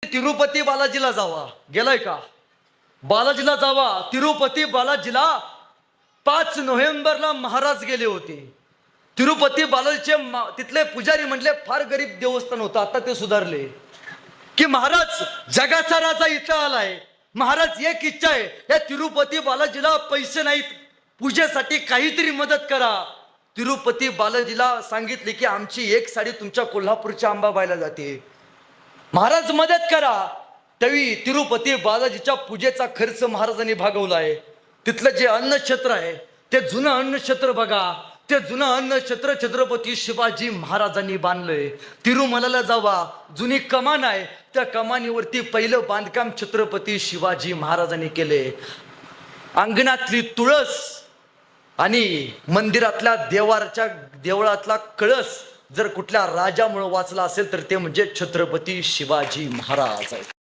तिरुपती बालाजीला जावा, गेलाय का? बालाजीला जावा, तिरुपती बालाजीला 5 नोव्हेंबरला महाराज गेले होते. तिरुपती बालाजीचे तिथले पुजारी म्हटले फार गरीब देवस्थान होतं, आता ते सुधारले की महाराज जगाचा राजा इथं आलाय. महाराज एक इच्छा आहे, या तिरुपती बालाजीला पैसे नाहीत, पूजेसाठी काहीतरी मदत करा. तिरुपती बालाजीला सांगितले की आमची एक साडी तुमच्या कोल्हापूरच्या अंबाबाईला जाते, महाराज मदत करा. तरी तिरुपती बालाजीच्या पूजेचा खर्च महाराजांनी भागवलाय. तिथलं जे अन्नक्षेत्र आहे ते जुनं अन्नक्षेत्र बघा, ते जुनं अन्नक्षेत्र छत्रपती शिवाजी महाराजांनी बांधलंय. तिरुमलाला जावा, जुनी कमान आहे, त्या कमानीवरती पहिलं बांधकाम छत्रपती शिवाजी महाराजांनी केले. अंगणातली तुळस आणि मंदिरातल्या देवळातला कळस जर कुठल्या राजामुळे वाचला असेल तर ते म्हणजे छत्रपती शिवाजी महाराज आहेत.